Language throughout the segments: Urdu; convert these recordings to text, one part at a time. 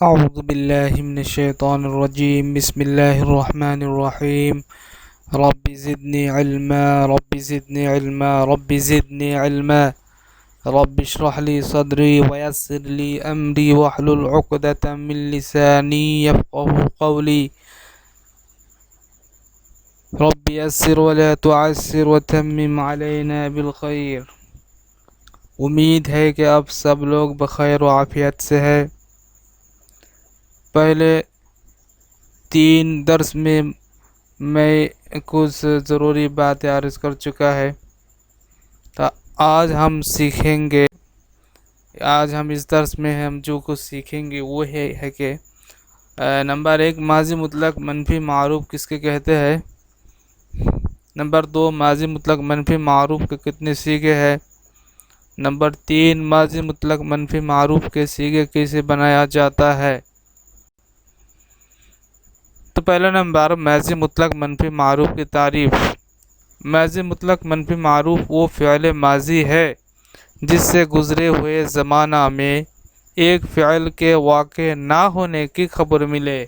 أعوذ بالله من الشيطان الرجيم. بسم الله الرحمن الرحيم. رب زدني علما، رب زدني علما، رب زدني علما. رب اشرح لي صدري ويسر لي أمري واحلل عقدة من لساني يفقه قولي. رب يسر ولا تعسر وتمم علينا بالخير. امید ہے کہ آپ سب لوگ بخیر و عافیت سے ہیں۔ پہلے 3 درس میں کچھ ضروری باتیں عرض کر چکا ہے، تو آج ہم سیکھیں گے، آج ہم اس درس میں ہم جو کچھ سیکھیں گے وہ ہے کہ نمبر 1 ماضی مطلق منفی معروف کس کے کہتے ہیں۔ نمبر 2 ماضی مطلق منفی معروف کے کتنے صیغے ہیں۔ نمبر 3 ماضی مطلق منفی معروف کے صیغے کیسے بنایا جاتا ہے۔ تو پہلا نمبر ماضی مطلق منفی معروف کی تعریف۔ ماضی مطلق منفی معروف وہ فعل ماضی ہے جس سے گزرے ہوئے زمانہ میں ایک فعل کے واقع نہ ہونے کی خبر ملے۔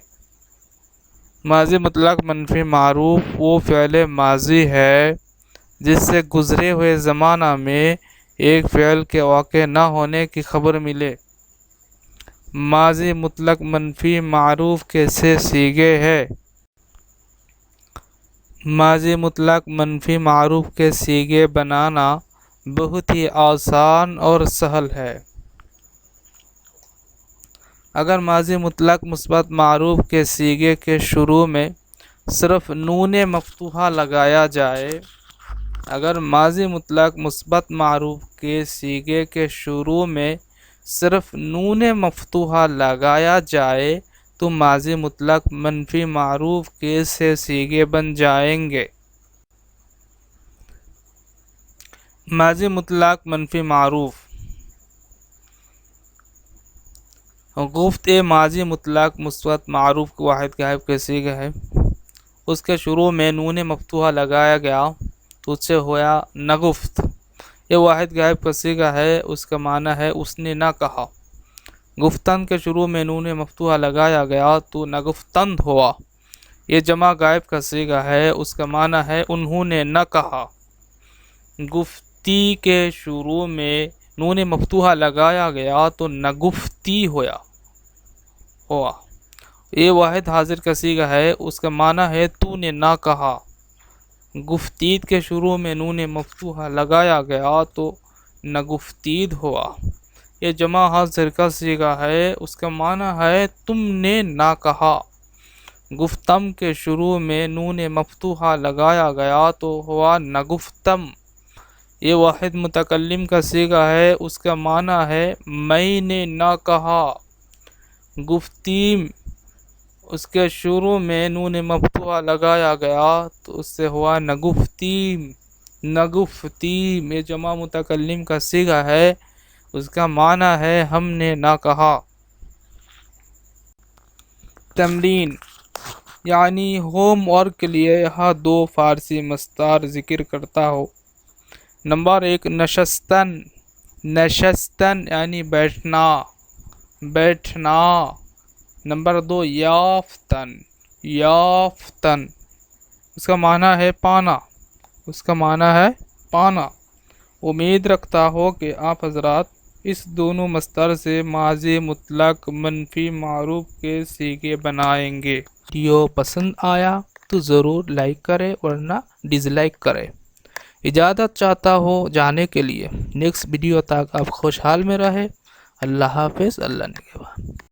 ماضی مطلق منفی معروف وہ فعل ماضی ہے جس سے گزرے ہوئے زمانہ میں ایک فعل کے واقع نہ ہونے کی خبر ملے۔ ماضی مطلق منفی معروف کے 6 صیغے ہیں۔ ماضی مطلق منفی معروف کے صیغے بنانا بہت ہی آسان اور سہل ہے۔ اگر ماضی مطلق مثبت معروف کے صیغے کے شروع میں صرف نون مفتوحہ لگایا جائے، اگر ماضی مطلق مثبت معروف کے صیغے کے شروع میں صرف نون مفتوحہ لگایا جائے تو ماضی مطلق منفی معروف کے 6 صیغے بن جائیں گے۔ ماضی مطلق منفی معروف گفت ماضی مطلق مثبت معروف کے واحد غائب کے صیغہ ہے، اس کے شروع میں نون مفتوحہ لگایا گیا تو اس سے ہوا نگفت۔ یہ واحد غائب کا صیغہ ہے، اس کا معنی ہے اس نے نہ کہا۔ گفتن کے شروع میں نون مفتوحہ لگایا گیا تو نگفتند ہوا۔ یہ جمع غائب کا صیغہ ہے، اس کا معنی ہے انہوں نے نہ کہا۔ گفتی کے شروع میں نون مفتوحہ لگایا گیا تو نگفتی ہوا۔ یہ واحد حاضر کا صیغہ ہے، اس کا معنی ہے تو نے نہ کہا۔ گفتید کے شروع میں نون مفتوحہ لگایا گیا تو نگفتید ہوا۔ یہ جمع حاضر کا صیغہ ہے، اس کا معنی ہے تم نے نہ کہا۔ گفتم کے شروع میں نون مفتوحہ لگایا گیا تو ہوا نگفتم۔ یہ واحد متکلم کا صیغہ ہے، اس کا معنی ہے میں نے نہ کہا۔ گفتیم اس کے شروع میں نون مفتوحہ لگایا گیا تو اس سے ہوا نگفتیم۔ نگفتیم یہ جمع متکلم کا صیغہ ہے، اس کا معنی ہے ہم نے نہ کہا۔ تمرین یعنی ہوم ورک کے لیے یہاں 2 فارسی مصدر ذکر کرتا ہو۔ نمبر 1 نشستن، نشستن یعنی بیٹھنا، بیٹھنا۔ نمبر 2 یافتن، یافتن اس کا معنی ہے پانا، اس کا معنی ہے پانا۔ امید رکھتا ہو کہ آپ حضرات اس دونوں مصدر سے ماضی مطلق منفی معروف کے صیغے بنائیں گے۔ ویڈیو پسند آیا تو ضرور لائک کرے ورنہ ڈس لائک کرے۔ اجازت چاہتا ہو جانے کے لیے۔ نیکسٹ ویڈیو تک آپ خوشحال میں رہے۔ اللہ حافظ، اللہ نگہبان۔